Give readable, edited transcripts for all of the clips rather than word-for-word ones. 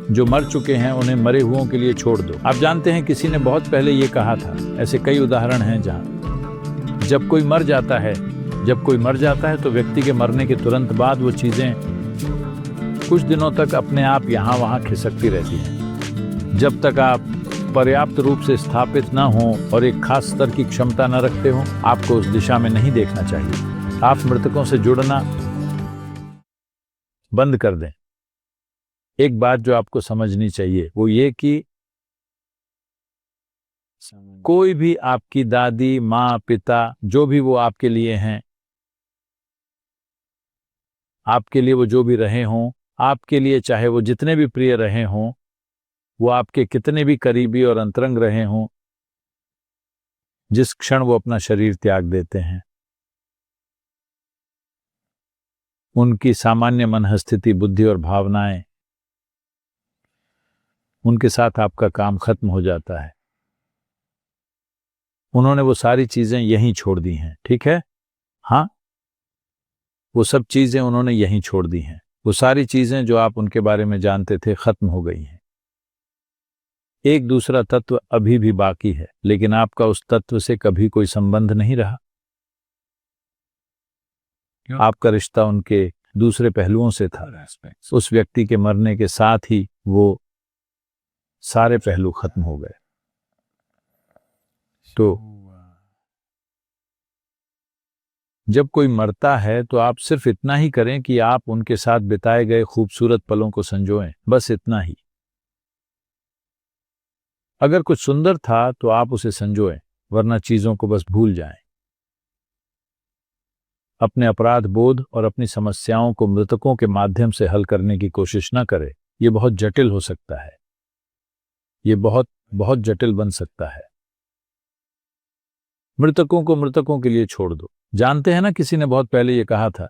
जो मर चुके हैं उन्हें मरे हुओं के लिए छोड़ दो। आप जानते हैं किसी ने बहुत पहले ये कहा था। ऐसे कई उदाहरण हैं जहाँ जब कोई मर जाता है तो व्यक्ति के मरने के तुरंत बाद वो चीजें कुछ दिनों तक अपने आप यहाँ वहाँ खिसकती रहती हैं। जब तक आप पर्याप्त रूप से स्थापित न हो और एक खास स्तर की क्षमता न रखते हो, आपको उस दिशा में नहीं देखना चाहिए। आप मृतकों से जुड़ना बंद कर दें। एक बात जो आपको समझनी चाहिए वो ये कि कोई भी आपकी दादी, माँ, पिता, जो भी वो आपके लिए हैं, आपके लिए वो जो भी रहे हों, आपके लिए चाहे वो जितने भी प्रिय रहे हों, वो आपके कितने भी करीबी और अंतरंग रहे हों, जिस क्षण वो अपना शरीर त्याग देते हैं, उनकी सामान्य मनःस्थिति, बुद्धि और भावनाएं, उनके साथ आपका काम खत्म हो जाता है। उन्होंने वो सारी चीजें यहीं छोड़ दी हैं, ठीक है? हाँ, वो सब चीजें उन्होंने यहीं छोड़ दी हैं। वो सारी चीजें जो आप उनके बारे में जानते थे खत्म हो गई हैं। एक दूसरा तत्व अभी भी बाकी है, लेकिन आपका उस तत्व से कभी कोई संबंध नहीं रहा। आपका रिश्ता उनके दूसरे पहलुओं से था। उस व्यक्ति के मरने के साथ ही वो सारे पहलू खत्म हो गए। तो जब कोई मरता है तो आप सिर्फ इतना ही करें कि आप उनके साथ बिताए गए खूबसूरत पलों को संजोएं, बस इतना ही। अगर कुछ सुंदर था तो आप उसे संजोएं, वरना चीजों को बस भूल जाएं। अपने अपराध बोध और अपनी समस्याओं को मृतकों के माध्यम से हल करने की कोशिश न करें। यह बहुत जटिल हो सकता है। ये बहुत बहुत जटिल बन सकता है। मृतकों को मृतकों के लिए छोड़ दो। जानते हैं ना, किसी ने बहुत पहले ये कहा था,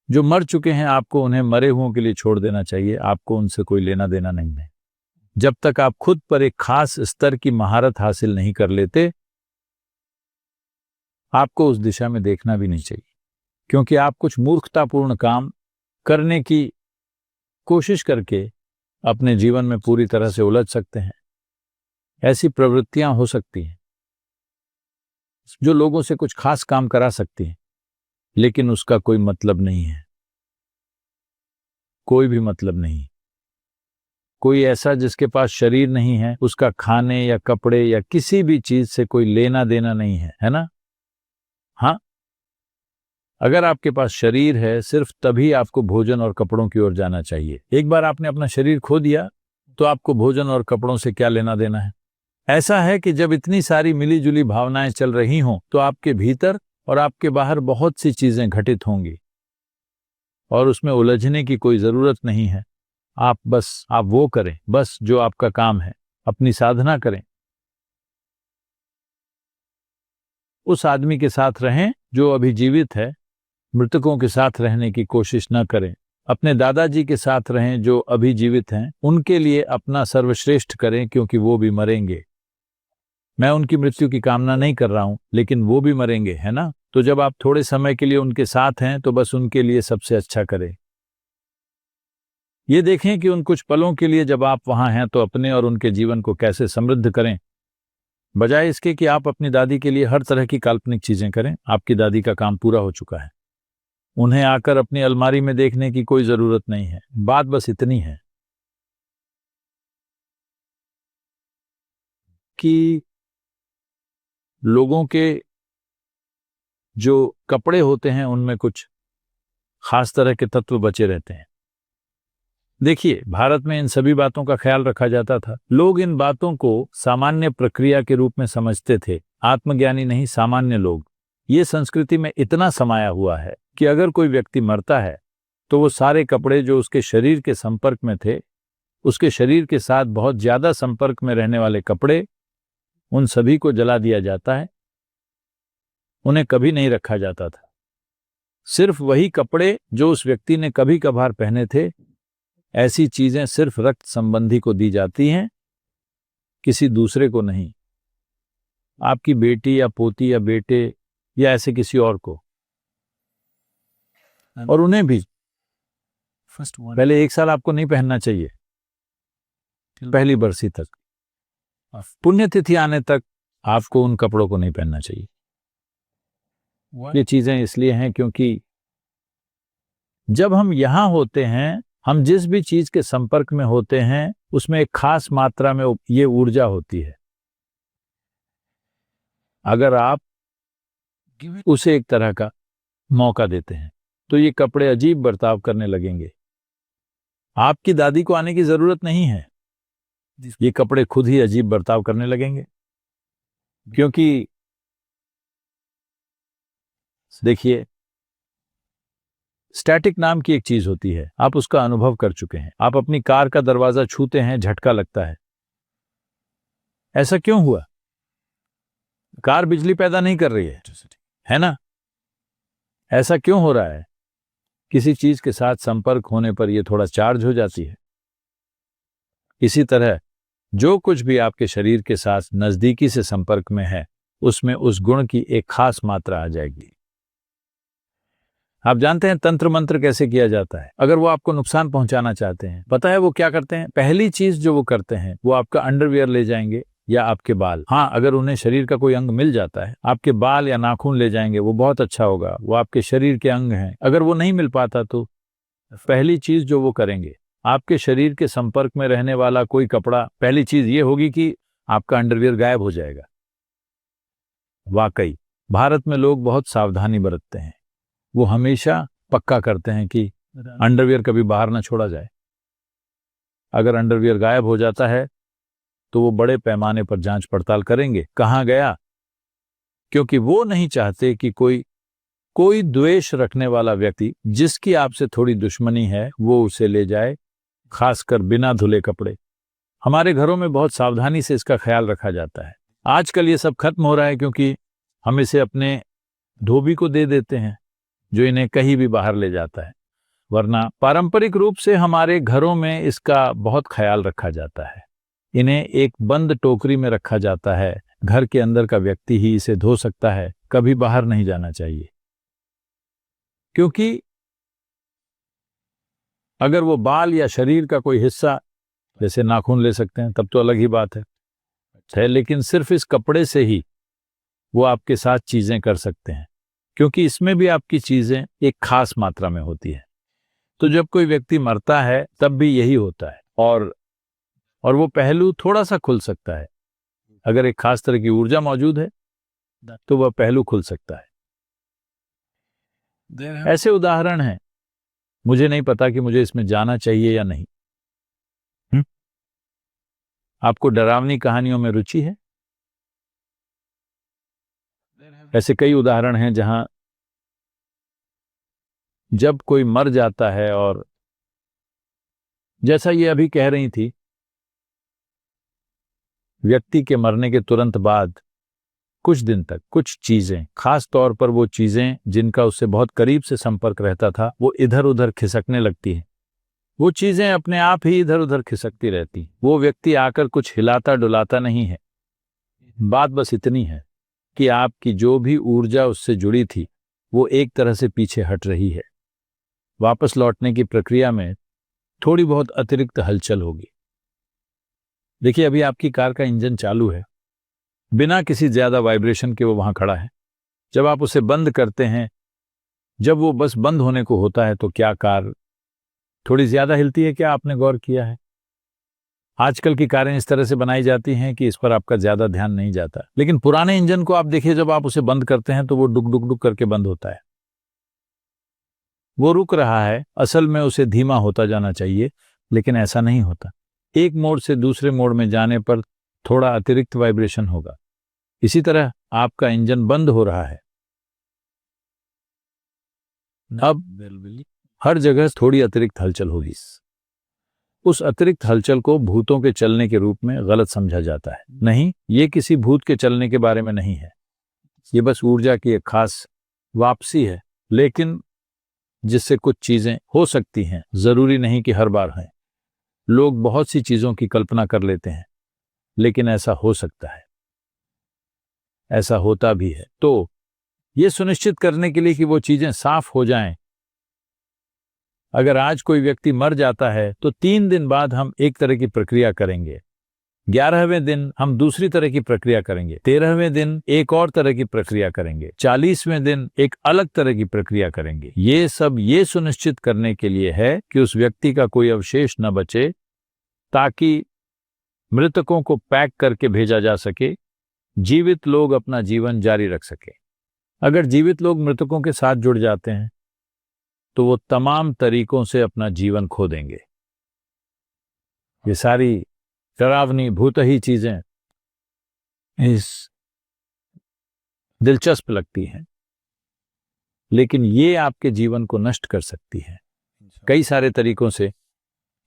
जो मर चुके हैं आपको उन्हें मरे हुओं के लिए छोड़ देना चाहिए। आपको उनसे कोई लेना देना नहीं है। जब तक आप खुद पर एक खास स्तर की महारत हासिल नहीं कर लेते, आपको उस दिशा में देखना भी नहीं चाहिए, क्योंकि आप कुछ मूर्खतापूर्ण काम करने की कोशिश करके अपने जीवन में पूरी तरह से उलझ सकते हैं। ऐसी प्रवृत्तियां हो सकती हैं जो लोगों से कुछ खास काम करा सकती हैं, लेकिन उसका कोई मतलब नहीं है। कोई भी मतलब नहीं। कोई ऐसा जिसके पास शरीर नहीं है, उसका खाने या कपड़े या किसी भी चीज से कोई लेना देना नहीं है, है ना? हाँ, अगर आपके पास शरीर है, सिर्फ तभी आपको भोजन और कपड़ों की ओर जाना चाहिए। एक बार आपने अपना शरीर खो दिया तो आपको भोजन और कपड़ों से क्या लेना देना है? ऐसा है कि जब इतनी सारी मिली जुली भावनाएं चल रही हों तो आपके भीतर और आपके बाहर बहुत सी चीजें घटित होंगी और उसमें उलझने की कोई जरूरत नहीं है। आप वो करें बस जो आपका काम है। अपनी साधना करें। उस आदमी के साथ रहें जो अभी जीवित है। मृतकों के साथ रहने की कोशिश न करें। अपने दादाजी के साथ रहें जो अभी जीवित हैं। उनके लिए अपना सर्वश्रेष्ठ करें, क्योंकि वो भी मरेंगे। मैं उनकी मृत्यु की कामना नहीं कर रहा हूं, लेकिन वो भी मरेंगे, है ना? तो जब आप थोड़े समय के लिए उनके साथ हैं तो बस उनके लिए सबसे अच्छा करें। ये देखें कि उन कुछ पलों के लिए जब आप वहां हैं तो अपने और उनके जीवन को कैसे समृद्ध करें, बजाय इसके कि आप अपनी दादी के लिए हर तरह की काल्पनिक चीजें करें। आपकी दादी का काम पूरा हो चुका है। उन्हें आकर अपनी अलमारी में देखने की कोई जरूरत नहीं है। बात बस इतनी है कि लोगों के जो कपड़े होते हैं उनमें कुछ खास तरह के तत्व बचे रहते हैं। देखिए, भारत में इन सभी बातों का ख्याल रखा जाता था। लोग इन बातों को सामान्य प्रक्रिया के रूप में समझते थे। आत्मज्ञानी नहीं, सामान्य लोग। ये संस्कृति में इतना समाया हुआ है कि अगर कोई व्यक्ति मरता है तो वो सारे कपड़े जो उसके शरीर के संपर्क में थे, उसके शरीर के साथ बहुत ज्यादा संपर्क में रहने वाले कपड़े, उन सभी को जला दिया जाता है। उन्हें कभी नहीं रखा जाता था। सिर्फ वही कपड़े जो उस व्यक्ति ने कभी कभार पहने थे, ऐसी चीजें सिर्फ रक्त संबंधी को दी जाती हैं, किसी दूसरे को नहीं। आपकी बेटी या पोती या बेटे या ऐसे किसी और को। और उन्हें भी पहले 1 साल आपको नहीं पहनना चाहिए, पहली बरसी तक। पुण्यतिथि आने तक आपको उन कपड़ों को नहीं पहनना चाहिए। ये चीजें इसलिए हैं क्योंकि जब हम यहां होते हैं, हम जिस भी चीज के संपर्क में होते हैं उसमें एक खास मात्रा में ये ऊर्जा होती है। अगर आप उसे एक तरह का मौका देते हैं तो ये कपड़े अजीब बर्ताव करने लगेंगे। आपकी दादी को आने की जरूरत नहीं है, ये कपड़े खुद ही अजीब बर्ताव करने लगेंगे। क्योंकि देखिए, स्टैटिक नाम की एक चीज होती है, आप उसका अनुभव कर चुके हैं। आप अपनी कार का दरवाजा छूते हैं, झटका लगता है। ऐसा क्यों हुआ? कार बिजली पैदा नहीं कर रही है ना? ऐसा क्यों हो रहा है? किसी चीज के साथ संपर्क होने पर यह थोड़ा चार्ज हो जाती है। इसी तरह जो कुछ भी आपके शरीर के साथ नजदीकी से संपर्क में है, उसमें उस गुण की एक खास मात्रा आ जाएगी। आप जानते हैं तंत्र मंत्र कैसे किया जाता है? अगर वो आपको नुकसान पहुंचाना चाहते हैं, पता है वो क्या करते हैं? पहली चीज जो वो करते हैं, वो आपका अंडरवियर ले जाएंगे या आपके बाल। हाँ, अगर उन्हें शरीर का कोई अंग मिल जाता है, आपके बाल या नाखून ले जाएंगे, वो बहुत अच्छा होगा, वो आपके शरीर के अंग हैं। अगर वो नहीं मिल पाता तो पहली चीज जो वो करेंगे, आपके शरीर के संपर्क में रहने वाला कोई कपड़ा, पहली चीज ये होगी कि आपका अंडरवियर गायब हो जाएगा। वाकई भारत में लोग बहुत सावधानी बरतते हैं। वो हमेशा पक्का करते हैं कि अंडरवियर कभी बाहर ना छोड़ा जाए। अगर अंडरवियर गायब हो जाता है तो वो बड़े पैमाने पर जांच पड़ताल करेंगे, कहाँ गया, क्योंकि वो नहीं चाहते कि कोई द्वेष रखने वाला व्यक्ति जिसकी आपसे थोड़ी दुश्मनी है वो उसे ले जाए, खासकर बिना धुले कपड़े। हमारे घरों में बहुत सावधानी से इसका ख्याल रखा जाता है। आजकल ये सब खत्म हो रहा है क्योंकि हम इसे अपने धोबी को दे देते हैं जो इन्हें कहीं भी बाहर ले जाता है। वरना पारंपरिक रूप से हमारे घरों में इसका बहुत ख्याल रखा जाता है। इन्हें एक बंद टोकरी में रखा जाता है। घर के अंदर का व्यक्ति ही इसे धो सकता है, कभी बाहर नहीं जाना चाहिए। क्योंकि अगर वो बाल या शरीर का कोई हिस्सा, जैसे नाखून ले सकते हैं, तब तो अलग ही बात है, लेकिन सिर्फ इस कपड़े से ही वो आपके साथ चीजें कर सकते हैं, क्योंकि इसमें भी आपकी चीजें एक खास मात्रा में होती है। तो जब कोई व्यक्ति मरता है तब भी यही होता है, और वो पहलू थोड़ा सा खुल सकता है। अगर एक खास तरह की ऊर्जा मौजूद है तो वह पहलू खुल सकता है। ऐसे उदाहरण हैं। मुझे नहीं पता कि मुझे इसमें जाना चाहिए या नहीं। आपको डरावनी कहानियों में रुचि है? ऐसे कई उदाहरण हैं जहां जब कोई मर जाता है, और जैसा ये अभी कह रही थी, व्यक्ति के मरने के तुरंत बाद कुछ दिन तक कुछ चीजें, खास तौर पर वो चीजें जिनका उससे बहुत करीब से संपर्क रहता था, वो इधर उधर खिसकने लगती हैं। वो चीजें अपने आप ही इधर उधर खिसकती रहती। वो व्यक्ति आकर कुछ हिलाता डुलाता नहीं है। बात बस इतनी है कि आपकी जो भी ऊर्जा उससे जुड़ी थी वो एक तरह से पीछे हट रही है। वापस लौटने की प्रक्रिया में थोड़ी बहुत अतिरिक्त हलचल होगी। देखिए, अभी आपकी कार का इंजन चालू है, बिना किसी ज्यादा वाइब्रेशन के वो वहां खड़ा है। जब आप उसे बंद करते हैं, जब वो बस बंद होने को होता है, तो क्या कार थोड़ी ज्यादा हिलती है? क्या आपने गौर किया है? आजकल की कारें इस तरह से बनाई जाती हैं कि इस पर आपका ज्यादा ध्यान नहीं जाता, लेकिन पुराने इंजन को आप देखिए, जब आप उसे बंद करते हैं तो वो डुक डुक डुक करके बंद होता है। वो रुक रहा है, असल में उसे धीमा होता जाना चाहिए, लेकिन ऐसा नहीं होता। एक मोड से दूसरे मोड में जाने पर थोड़ा अतिरिक्त वाइब्रेशन होगा। इसी तरह आपका इंजन बंद हो रहा है। अब हर जगह थोड़ी अतिरिक्त हलचल होगी। उस अतिरिक्त हलचल को भूतों के चलने के रूप में गलत समझा जाता है। नहीं, ये किसी भूत के चलने के बारे में नहीं है। ये बस ऊर्जा की एक खास वापसी है, लेकिन जिससे कुछ चीजें हो सकती हैं, जरूरी नहीं कि हर बार हैं। लोग बहुत सी चीजों की कल्पना कर लेते हैं, लेकिन ऐसा हो सकता है, ऐसा होता भी है। तो ये सुनिश्चित करने के लिए कि वो चीजें साफ हो जाएं, अगर आज कोई व्यक्ति मर जाता है तो 3 दिन बाद हम एक तरह की प्रक्रिया करेंगे, 11वें दिन हम दूसरी तरह की प्रक्रिया करेंगे, 13वें दिन एक और तरह की प्रक्रिया करेंगे, 40वें दिन एक अलग तरह की प्रक्रिया करेंगे। ये सब ये सुनिश्चित करने के लिए है कि उस व्यक्ति का कोई अवशेष न बचे, ताकि मृतकों को पैक करके भेजा जा सके, जीवित लोग अपना जीवन जारी रख सके। अगर जीवित लोग मृतकों के साथ जुड़ जाते हैं तो वो तमाम तरीकों से अपना जीवन खो देंगे। ये सारी डरावनी भूतही चीजें इस दिलचस्प लगती हैं, लेकिन ये आपके जीवन को नष्ट कर सकती है कई सारे तरीकों से,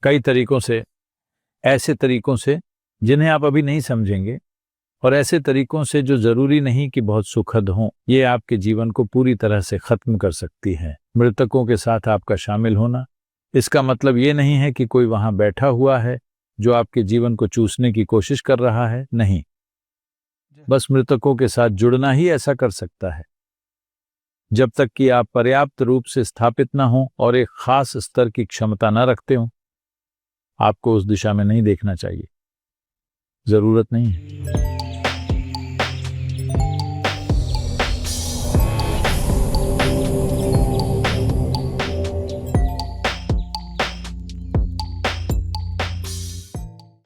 कई तरीकों से, ऐसे तरीकों से जिन्हें आप अभी नहीं समझेंगे, और ऐसे तरीकों से जो जरूरी नहीं कि बहुत सुखद हों। ये आपके जीवन को पूरी तरह से खत्म कर सकती है। मृतकों के साथ आपका शामिल होना, इसका मतलब ये नहीं है कि कोई वहां बैठा हुआ है जो आपके जीवन को चूसने की कोशिश कर रहा है, नहीं। बस मृतकों के साथ जुड़ना ही ऐसा कर सकता है। जब तक कि आप पर्याप्त रूप से स्थापित न हो और एक खास स्तर की क्षमता न रखते हो, आपको उस दिशा में नहीं देखना चाहिए, जरूरत नहीं है।